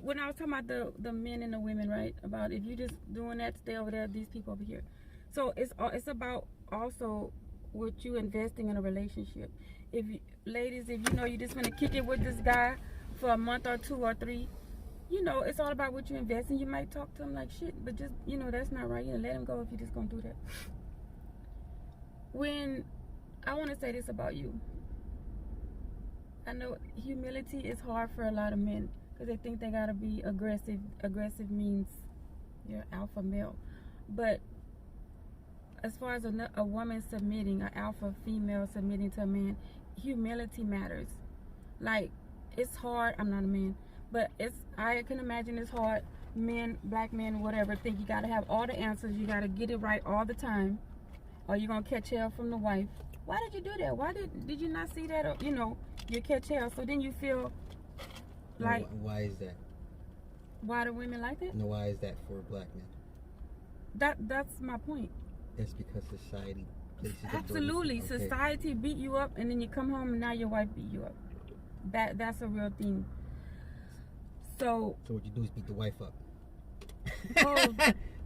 when I was talking about the men and the women, right? About if you just doing that, stay over there. These people over here. So it's about also what you investing in a relationship. If you, ladies, if you know you just want to kick it with this guy for a month or 2 or 3, you know it's all about what you invest in. You might talk to him like shit, but just that's not right. Let him go if you're just gonna do that. When I want to say this about you, I know humility is hard for a lot of men because they think they gotta be aggressive. Aggressive means you're alpha male, but as far as a woman submitting, an alpha female submitting to a man, humility matters. Like, it's hard. I'm not a man, but I can imagine it's hard. Men, black men, whatever, think you gotta have all the answers. You gotta get it right all the time, or you're gonna catch hell from the wife. Why did you do that? Why did you not see that? Or, you catch hell. So then you feel like. Why is that? Why do women like that? No, why is that for black men? That's my point. It's because society places absolutely. Okay. Society beat you up, and then you come home and now your wife beat you up. That's a real thing. So what you do is beat the wife up. Oh,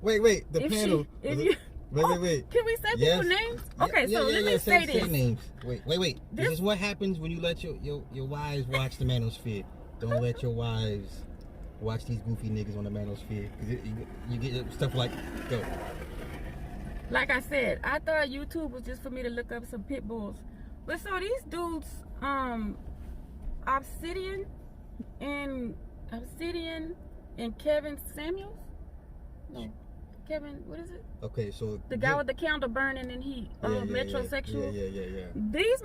wait. The panel. Wait. Can we say people's names? Okay, so let me say this. Names. Wait. This is what happens when you let your wives watch the Manosphere. Don't let your wives watch these goofy niggas on the Manosphere, because you get stuff like go. Like I said, I thought YouTube was just for me to look up some pit bulls. But so these dudes, Obsidian and Kevin Samuels? No. Kevin, what is it? Okay, so the guy with the candle burning and he metrosexual. Yeah. These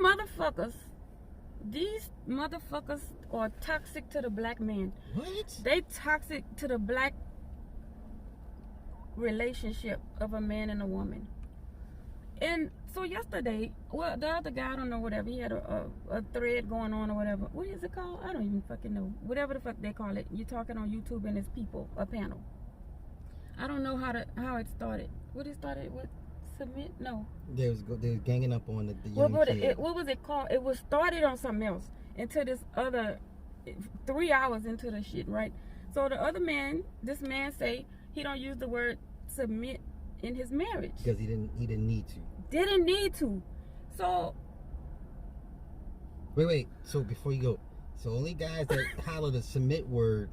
motherfuckers are toxic to the black man. What? They toxic to the black relationship of a man and a woman. And so yesterday, well, the other guy, I don't know, whatever, he had a thread going on or whatever. What is it called? I don't even fucking know. Whatever the fuck they call it. You're talking on YouTube and it's people, a panel. I don't know how it started. What it started with? Submit? No. They was ganging up on the young kid. What was it called? It was started on something else until this other 3 hours into the shit, right? So the other man, this man say he don't use the word submit in his marriage because he didn't need to. Didn't need to. So wait. So before you go, so only guys that holler the submit word,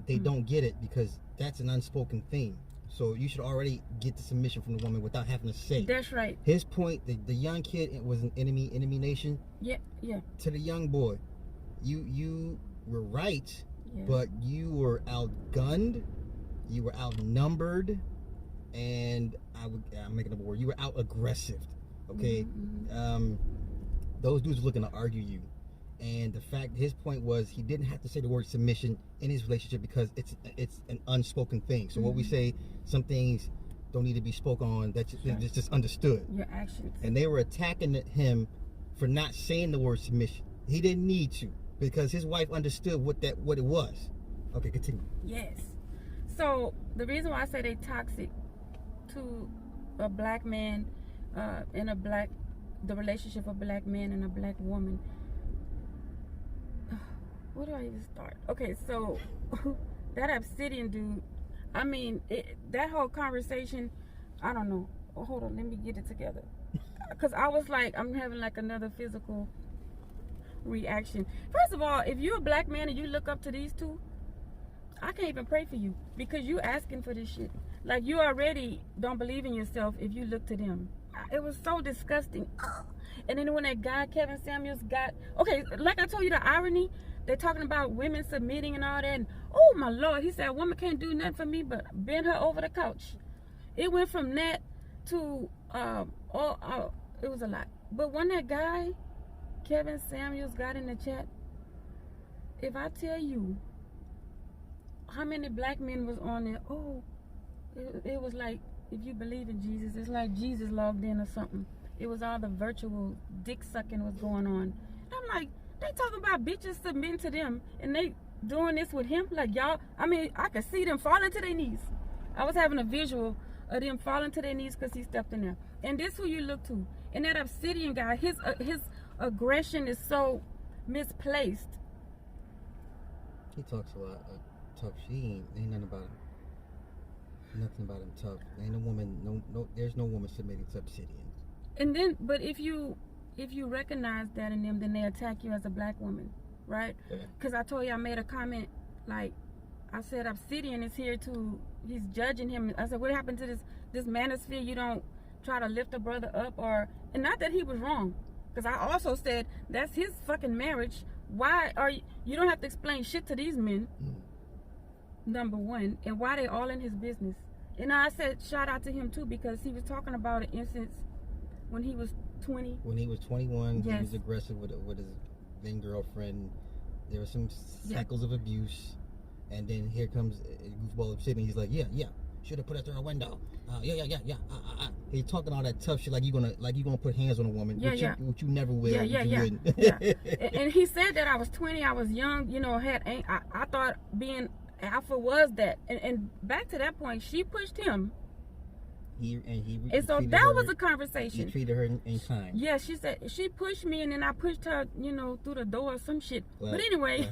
they don't get it because that's an unspoken thing. So you should already get the submission from the woman without having to say. That's right. His point, the young kid was an enemy nation. Yeah. To the young boy, you were right, but you were outgunned, you were outnumbered, and I'm making up a word. You were out aggressive. Okay, those dudes were looking to argue you. And the fact, his point was, he didn't have to say the word submission in his relationship because it's an unspoken thing. So what we say, some things don't need to be spoken on. That's just understood. Your actions. And they were attacking him for not saying the word submission. He didn't need to because his wife understood what it was. Okay, continue. Yes. So the reason why I say they toxic to a black man and the relationship of a black man and a black woman. Where do I even start? Okay, so that Obsidian dude, I mean, that whole conversation, I don't know. Oh, hold on, let me get it together. Because I was like, I'm having like another physical reaction. First of all, if you're a black man and you look up to these two, I can't even pray for you because you asking for this shit. Like, you already don't believe in yourself if you look to them. It was so disgusting. And then when that guy, Kevin Samuels, okay, like I told you, the irony, they're talking about women submitting and all that. And, oh, my Lord, he said, a woman can't do nothing for me but bend her over the couch. It went from that to, it was a lot. But when that guy, Kevin Samuels, got in the chat, if I tell you how many black men was on there, it was like, if you believe in Jesus, it's like Jesus logged in or something. It was all the virtual dick sucking was going on. I'm like, they talking about bitches submitting to them and they doing this with him. Like, y'all, I mean, I could see them falling to their knees. I was having a visual of them falling to their knees because he stepped in there. And this who you look to. And that Obsidian guy, his aggression is so misplaced. He talks a lot of tough. Ain't nothing about him. Nothing about him tough. Ain't a woman. No. There's no woman submitting to Obsidian. And then, but if you recognize that in them, then they attack you as a black woman, right? Because I told you I made a comment, like I said, Obsidian is here to. He's judging him. I said, what happened to this manosphere? You don't try to lift a brother up, and not that he was wrong, because I also said that's his fucking marriage. Why are you don't have to explain shit to these men. Number one, and why they all in his business. And I said shout out to him too, because he was talking about an instance when he was 20. When he was 21, yes. He was aggressive with his then girlfriend. There were some cycles of abuse, and then here comes Goofball Obsidian. He's like, yeah, should have put it through a window. Yeah. He's talking all that tough shit like you gonna put hands on a woman, which you never will. Yeah. And he said that I was 20, I was young, I thought being alpha was that, and back to that point, she pushed him. And so that was a conversation. He treated her in kind. Yeah, she said she pushed me, and then I pushed her, through the door or some shit. But anyway,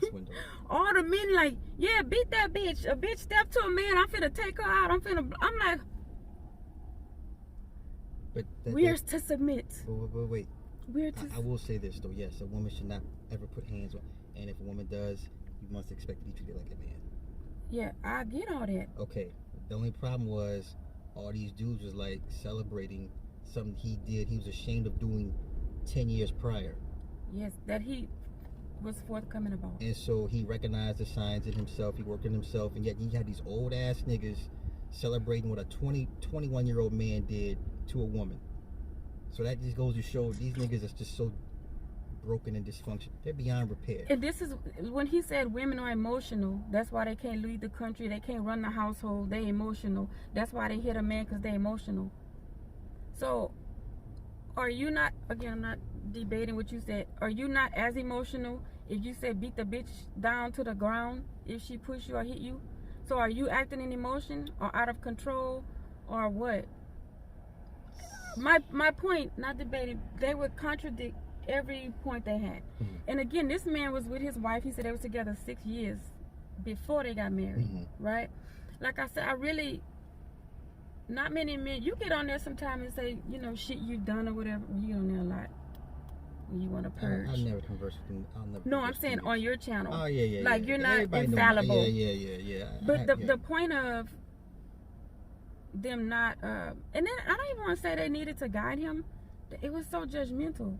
all the men like, yeah, beat that bitch. A bitch step to a man, I'm finna take her out. I'm like, but we're to submit. Wait. We're to. I will say this though. Yes, a woman should not ever put hands on, and if a woman does, you must expect to be treated like a man. Yeah, I get all that. Okay. The only problem was all these dudes was like celebrating something he did. He was ashamed of doing 10 years prior. Yes, that he was forthcoming about. And so he recognized the signs in himself. He worked in himself, and yet he had these old ass niggas celebrating what a 21-year-old man did to a woman. So that just goes to show these niggas is just so broken and dysfunction. They're beyond repair. And this is when he said women are emotional. That's why they can't lead the country. They can't run the household. They emotional. That's why they hit a man, because they're emotional. So are you not, again, I'm not debating what you said, are you not as emotional if you say beat the bitch down to the ground if she push you or hit you? So are you acting in emotion or out of control or what? My point, not debating, they would contradict every point they had. And again, this man was with his wife. He said they were together 6 years before they got married, right? Like I said, not many men, you get on there sometime and say, shit you've done or whatever. You get on there a lot when you want to purge. I'll never converse with them. No, I'm saying on your channel. Oh, yeah. Like, you're not infallible. Yeah. But the point of them not, and then I don't even want to say they needed to guide him. It was so judgmental.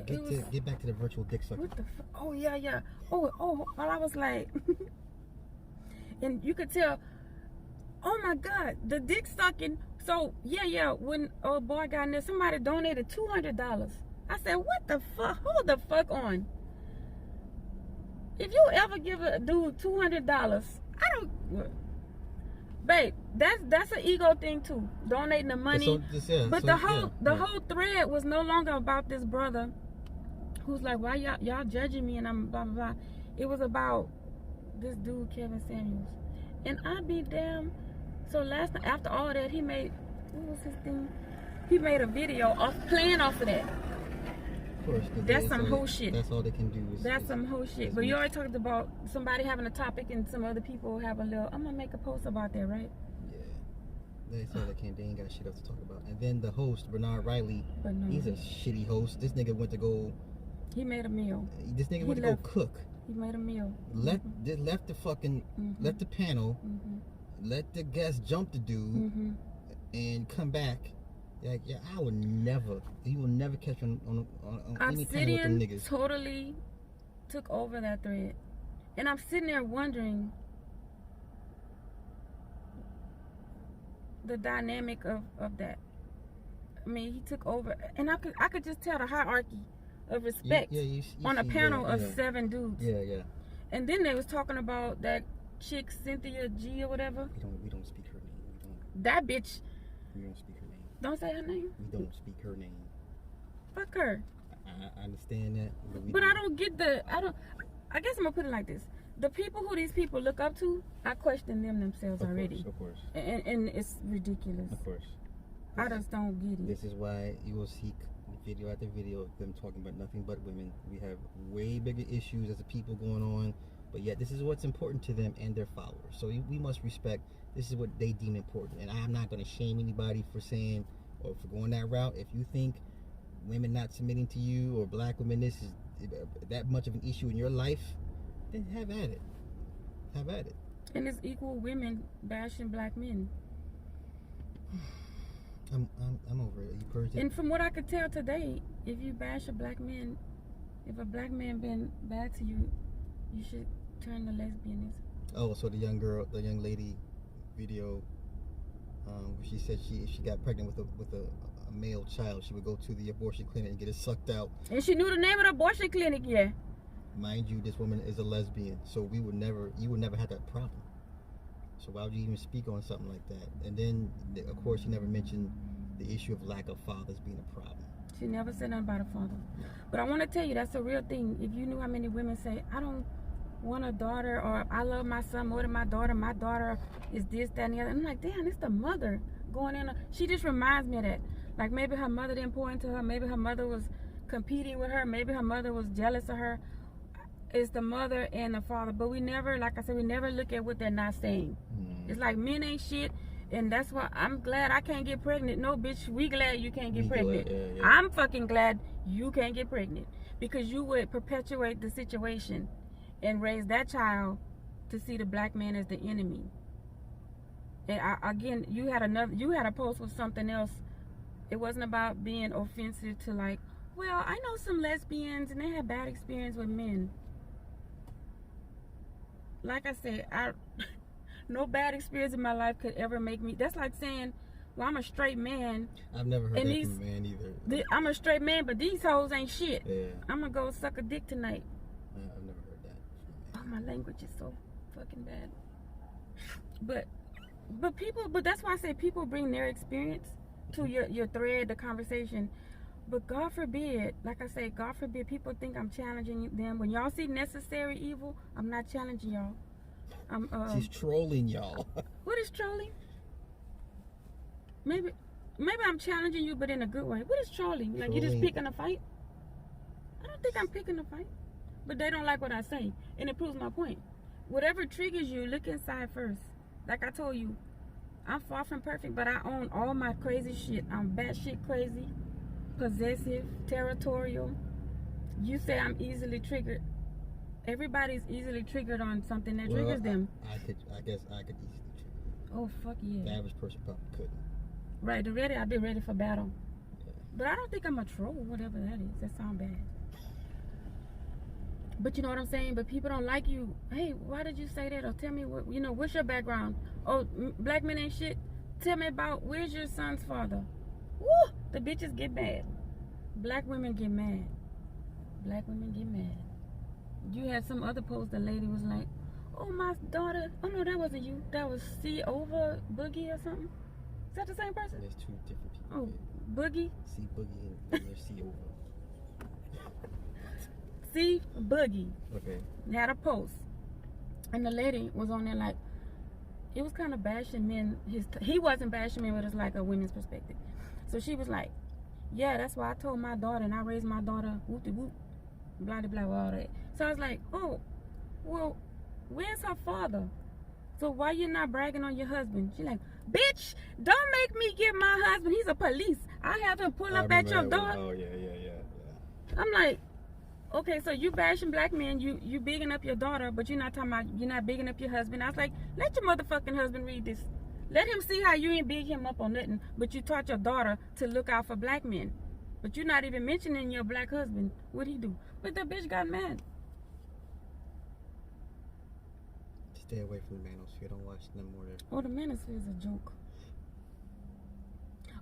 Get back to the virtual dick sucking. What the fuck? Oh, yeah. Oh, I was like, and you could tell, oh my God, the dick sucking. So, yeah, when old boy got in there, somebody donated $200. I said, what the fuck? Hold the fuck on. If you ever give a dude $200, babe, that's an ego thing too. Donating the money. But the whole thread was no longer about this brother who's like, why y'all judging me, and I'm blah blah blah. It was about this dude Kevin Samuels, and I'd be damn. So last night, after all that, he made, what was his thing? He made a video playing off of that. Of course, that's some whole shit. That's all they can do. That's some whole shit. But you already talked about somebody having a topic and some other people have a little. I'm gonna make a post about that, right? Yeah. That's all they can. They ain't got shit else to talk about. And then the host, Bernard Riley, he's a shitty host. This nigga went to go. He made a meal. This nigga went to go cook. He made a meal. Left the fucking left the panel. Let the guests jump the dude and come back. Like, yeah, I would never. You will never catch on any panel with them niggas. Totally took over that thread, and I'm sitting there wondering the dynamic of that. I mean, he took over, and I could just tell the hierarchy of respect you on a panel of 7 dudes. Yeah. And then they was talking about that chick Cynthia G or whatever. We don't speak her name. That bitch. We don't speak her name. Don't say her name. We don't speak her name. Fuck her. I understand that, but I don't get I guess I'm gonna put it like this: the people who these people look up to, I question them themselves already. Of course. And it's ridiculous. Of course. I just don't get it. This is why you will see video after video of them talking about nothing but women. We have way bigger issues as a people going on. but yet this is what's important to them and their followers. So we must respect. This is what they deem important, and I'm not going to shame anybody for saying or for going that route. If you think women not submitting to you or black women, this is that much of an issue in your life, then have at it. Have at it. And it's equal women bashing black men. I'm over it. You purged. And from what I could tell today, if you bash a black man, if a black man been bad to you, you should turn to lesbianism. Oh, so the young lady video, she said if she got pregnant with a male child, she would go to the abortion clinic and get it sucked out. And she knew the name of the abortion clinic, yeah. Mind you, this woman is a lesbian, so you would never have that problem. So why would you even speak on something like that? And then, of course, you never mentioned the issue of lack of fathers being a problem. She never said nothing about a father. But I want to tell you, that's a real thing. If you knew how many women say, I don't want a daughter, or I love my son more than my daughter is this, that, and the other. I'm like, damn, it's the mother going in. She just reminds me of that. Like maybe her mother didn't pour into her. Maybe her mother was competing with her. Maybe her mother was jealous of her. It's the mother and the father. But we never, like I said, we never look at what they're not saying. It's like men ain't shit. And that's why I'm glad I can't get pregnant. No, bitch, we glad you can't get pregnant. Yeah. I'm fucking glad you can't get pregnant. Because you would perpetuate the situation and raise that child to see the black man as the enemy. And again, you had a post with something else. It wasn't about being offensive to like, well, I know some lesbians and they had bad experience with men. Like I said, no bad experience in my life could ever make me. That's like saying, well, I'm a straight man. I've never heard that from a man either. I'm a straight man, but these hoes ain't shit. Yeah. I'm gonna go suck a dick tonight. I've never heard that. Oh, my language is so fucking bad. But that's why I say people bring their experience to your thread, the conversation. But God forbid, like I say, God forbid people think I'm challenging them. When y'all see necessary evil, I'm not challenging y'all. She's trolling y'all. What is trolling? Maybe I'm challenging you, but in a good way. What is trolling? Like you just picking a fight? I don't think I'm picking a fight. But they don't like what I say. And it proves my point. Whatever triggers you, look inside first. Like I told you, I'm far from perfect, but I own all my crazy shit. I'm batshit crazy, possessive, territorial. You say I'm easily triggered. Everybody's easily triggered on something that triggers them. I guess I could easily trigger. Oh, fuck yeah. The average person probably couldn't. Right, I've been ready for battle. Yeah. But I don't think I'm a troll, whatever that is. That sounds bad. But you know what I'm saying? But people don't like you. Hey, why did you say that? Or tell me what's your background? Oh, black men ain't shit. Tell me about, where's your son's father? Woo! The bitches get mad. Black women get mad. Black women get mad. You had some other post, the lady was like, oh, my daughter. Oh, no, that wasn't you. That was C over Boogie or something. Is that the same person? There's two different people. Oh, Boogie? C Boogie and there's C over. C Boogie. Okay. Had a post. And the lady was on there like, it was kind of bashing men. He wasn't bashing men, but it's like a women's perspective. So she was like, yeah, that's why I told my daughter and I raised my daughter whoop-de-whoop, blah-de-blah, all that. So I was like, oh, well, where's her father? So why you not bragging on your husband? She's like, bitch, don't make me get my husband. He's a police. I have him pull up at your door. Oh, yeah. I'm like, okay, so you bashing black men, you bigging up your daughter, but you're not talking about, you're not bigging up your husband. I was like, let your motherfucking husband read this. Let him see how you ain't big him up on nothing, but you taught your daughter to look out for black men. But you're not even mentioning your black husband. What'd he do? But the bitch got mad. Stay away from the Manosphere. Don't watch them more there. Oh, the Manosphere is a joke.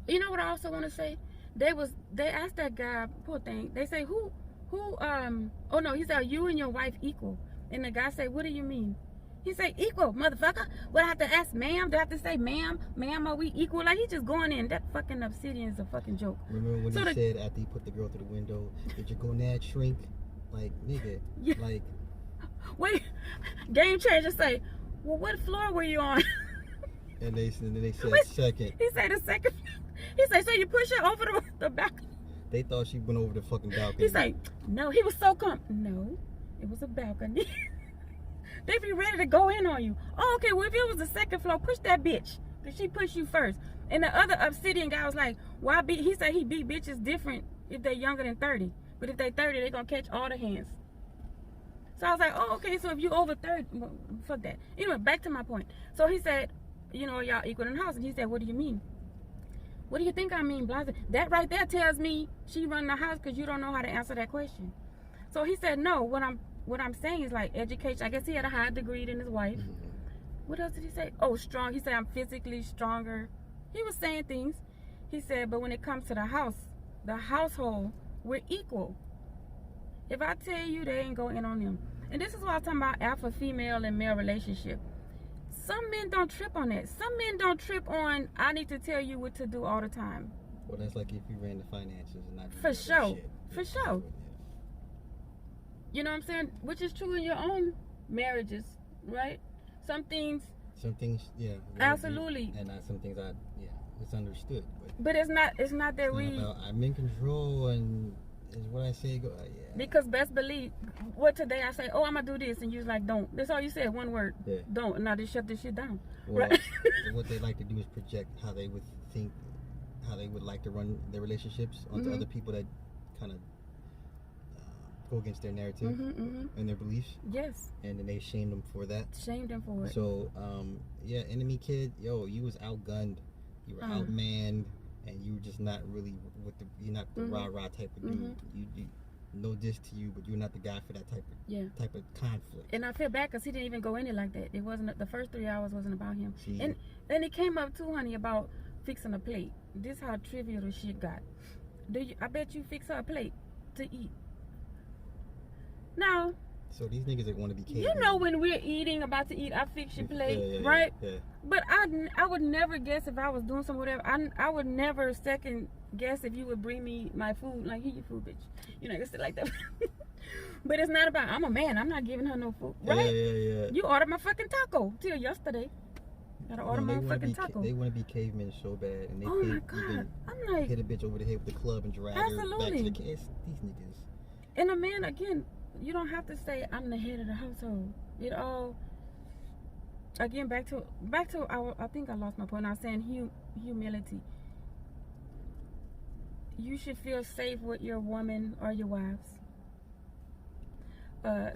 You know what I also want to say? They asked that guy, poor thing, they say, oh no, he said, you and your wife equal. And the guy said, what do you mean? He said, equal, motherfucker. What, I have to ask ma'am? Do I have to say, ma'am, are we equal? Like, he just going in. That fucking Obsidian is a fucking joke. Remember when he said after he put the girl through the window, did your gonad shrink? Like, nigga, yeah. Like. Wait, Game Changer say, well, what floor were you on? And they said second. He said the second. He said, so you push her over the balcony? They thought she went over the fucking balcony. He said, no, he was so calm. No, it was a balcony. They be ready to go in on you. Oh, okay, well, if it was the second floor, push that bitch. Because she pushed you first. And the other obsidian guy was like, why beat? He said he beat bitches different if they're younger than 30. But if they're 30, they're going to catch all the hands. So I was like, oh, okay, so if you over 30, well, fuck that. Anyway, back to my point. So he said, you know, y'all equal in the house. And he said, what do you mean? What do you think I mean, Blanca? That right there tells me she run the house because you don't know how to answer that question. So he said, no, what I'm saying is like education. I guess he had a higher degree than his wife. What else did he say? Oh, strong. He said, I'm physically stronger. He was saying things. He said, but when it comes to the house, the household, we're equal. If I tell you, they ain't go in on them. And this is what I'm talking about, alpha female and male relationship. Some men don't trip on that. Some men don't trip on, I need to tell you what to do all the time. Well, that's like if you ran the finances and not for sure. Shit. For sure. You know what I'm saying? Which is true in your own marriages, right? Some things, yeah. Absolutely. And some things it's understood. But it's not that I'm in control and is what I say go. Yeah. Because best believe, what today I say, oh, I'm gonna do this, and you was like, don't. That's all you said, one word. Yeah. Don't. And now they shut this shit down. Well, right? What they like to do is project how they would think, how they would like to run their relationships onto other people that kind of go against their narrative and their beliefs. Yes. And then they shamed them for that. Shamed them for it. So, enemy kid, you was outgunned, you were outmanned, and you were just not really you're not the rah-rah type of dude. You no diss to you, but you're not the guy for that type of conflict. And I feel bad because he didn't even go in it like that. It wasn't, the first 3 hours wasn't about him. See? And then it came up too, honey, about fixing a plate. This how trivial the shit got. I bet you fix her a plate to eat. Now, so these niggas that want to be cavemen. You know when we're eating, about to eat, I fix your plate, right? Yeah. But I would never guess if I was doing some whatever. I would never second guess if you would bring me my food, like, here your food, bitch. You know, it's like that. But it's not about, I'm a man, I'm not giving her no food, right? Yeah. You ordered my fucking taco till yesterday. Gotta order my fucking taco. They want to be cavemen so bad, and they oh my God. I'm like, hit a bitch over the head with the club and drag her back to the case. These niggas. And a man, again, you don't have to say I'm the head of the household. It all, again, back to I think I lost my point. I was saying humility. You should feel safe with your woman or your wives. To,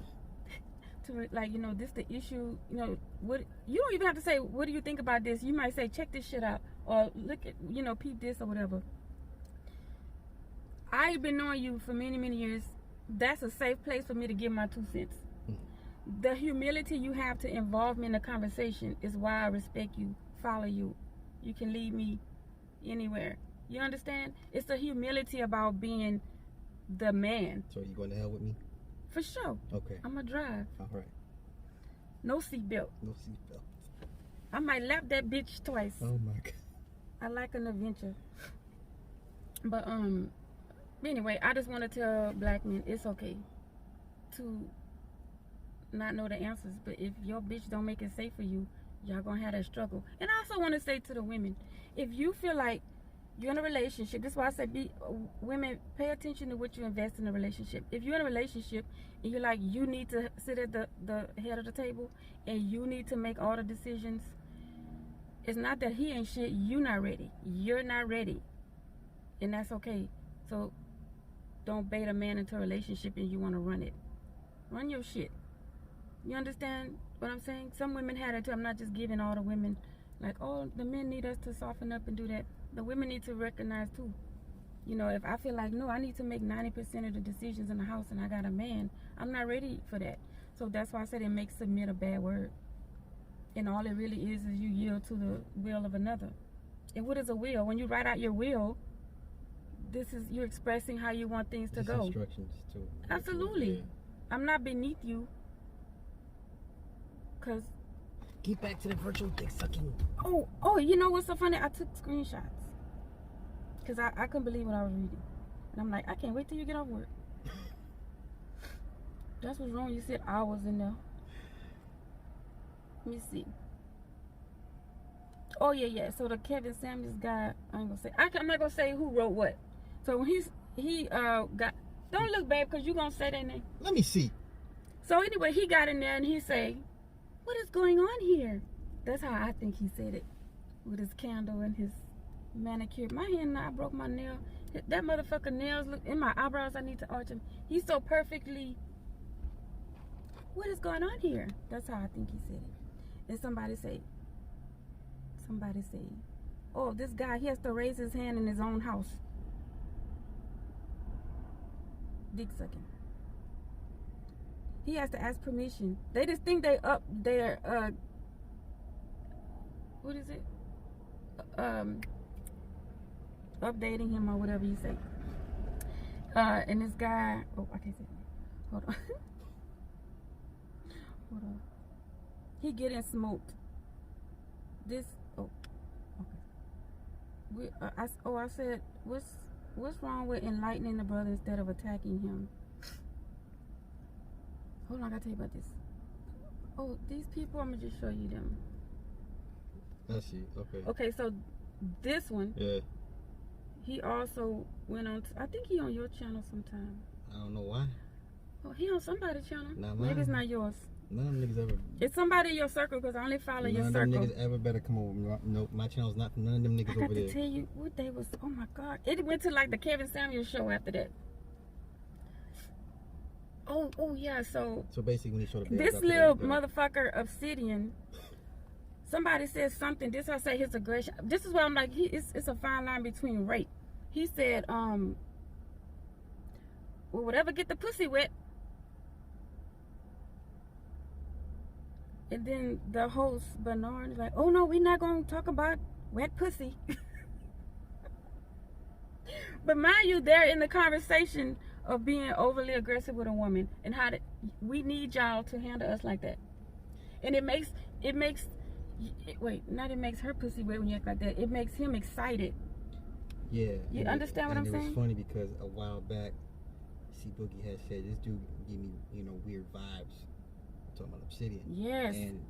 like, you know, this the issue, you know, what, you don't even have to say, what do you think about this? You might say, check this shit out, or look at, you know, peep this or whatever. I've been knowing you for many, many years. That's a safe place for me to give my 2 cents. The humility you have to involve me in the conversation is why I respect you, follow you. You can lead me anywhere. You understand? It's the humility about being the man. So you going to hell with me? For sure. Okay. I'm going to drive. All right. No seatbelt. No seatbelt. I might lap that bitch twice. Oh my God. I like an adventure. But anyway, I just want to tell black men it's okay to not know the answers. But if your bitch don't make it safe for you, y'all gonna have that struggle. And I also want to say to the women, if you feel like you're in a relationship, this is why I said women, pay attention to what you invest in a relationship. If you're in a relationship and you're like, you need to sit at the head of the table and you need to make all the decisions, it's not that he ain't shit, you not ready. You're not ready. And that's okay. So don't bait a man into a relationship and you want to run it. Run your shit. You understand what I'm saying? Some women had it too. I'm not just giving all the women like, oh, the men need us to soften up and do that. The women need to recognize too. You know, if I feel like, no, I need to make 90% of the decisions in the house and I got a man, I'm not ready for that. So that's why I said it makes submit a bad word. And all it really is you yield to the will of another. And what is a will? When you write out your will, this is, you're expressing how you want things to go. Instructions too. Absolutely. Yeah. I'm not beneath you. Cause get back to the virtual dick sucking. Oh, you know what's so funny? I took screenshots. Cause I couldn't believe what I was reading. And I'm like, I can't wait till you get off work. That's what's wrong. You said hours in there. Let me see. Oh yeah. So the Kevin Samuels guy, I'm not gonna say who wrote what. So when he got, don't look bad because you gonna say that name. Let me see. So anyway, he got in there and he say, what is going on here? That's how I think he said it, with his candle and his manicure. My hand, I broke my nail. That motherfucker nails look in my eyebrows. I need to arch him. He's so perfectly. What is going on here? That's how I think he said it. And somebody say, oh, this guy, he has to raise his hand in his own house. Dick sucking. He has to ask permission. They just think they up their what is it? Updating him or whatever you say. And this guy, oh, I can't say that. Hold on. Hold on. He getting smoked. This, oh, okay. I said, what's wrong with enlightening the brother instead of attacking him? Hold on, I gotta tell you about this. Oh, these people, I'm gonna just show you them. I see, okay. Okay, so this one. Yeah. He also went on, I think he on your channel sometime. I don't know why. Oh, he on somebody's channel. Not mine. Maybe it's not yours. None of them niggas ever. It's somebody in your circle because I only follow your circle. None of them niggas ever better come over. No, my channel's not for none of them niggas over there. I got to tell you what they was. Oh my God! It went to like the Kevin Samuels show after that. Oh yeah. So basically, when he showed up, this little motherfucker Obsidian. Somebody said something. This I say his aggression. This is why I'm like, it's a fine line between rape. He said, well, whatever get the pussy wet. And then the host, Bernard, is like, oh no, we're not going to talk about wet pussy. But mind you, they're in the conversation of being overly aggressive with a woman and how we need y'all to handle us like that. And it makes her pussy wet when you act like that. It makes him excited. Yeah. You understand what I'm saying? It was funny because a while back, C Boogie had said, this dude give me, weird vibes. I'm talking about Obsidian. Yes. And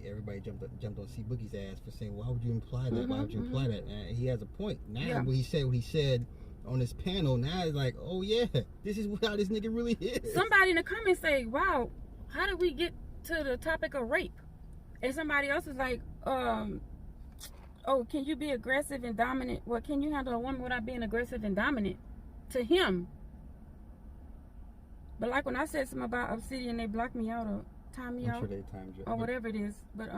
everybody jumped on C Boogie's ass for saying, why would you imply that? Why would you imply that? And he has a point. Now, when he said what he said on this panel, now it's like, oh yeah, this is how this nigga really is. Somebody in the comments say, wow, how did we get to the topic of rape? And somebody else is like, oh, can you be aggressive and dominant? Well, can you handle a woman without being aggressive and dominant? To him. But like when I said something about Obsidian, they blocked me out or timed me out. I'm sure they timed you. Or whatever it is. But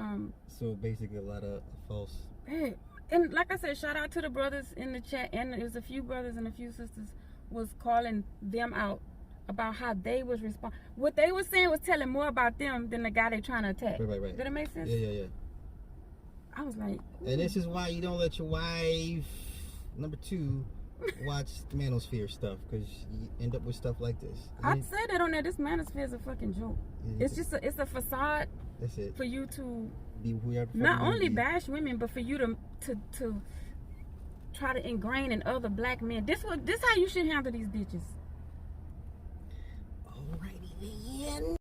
so basically a lot of false. Hey, and like I said, shout out to the brothers in the chat, and there's a few brothers and a few sisters was calling them out about how they was responding. What they were saying was telling more about them than the guy they trying to attack. Right. Did it make sense? Yeah. I was like, ooh. And this is why you don't let your wife, number 2, watch Manosphere stuff, because you end up with stuff like this. I said that on there. This Manosphere is a fucking joke. It's just it's a facade. That's it. For you to be whoever. Not only bash women, but for you to try to ingrain in other black men. This how you should handle these bitches. Alrighty then.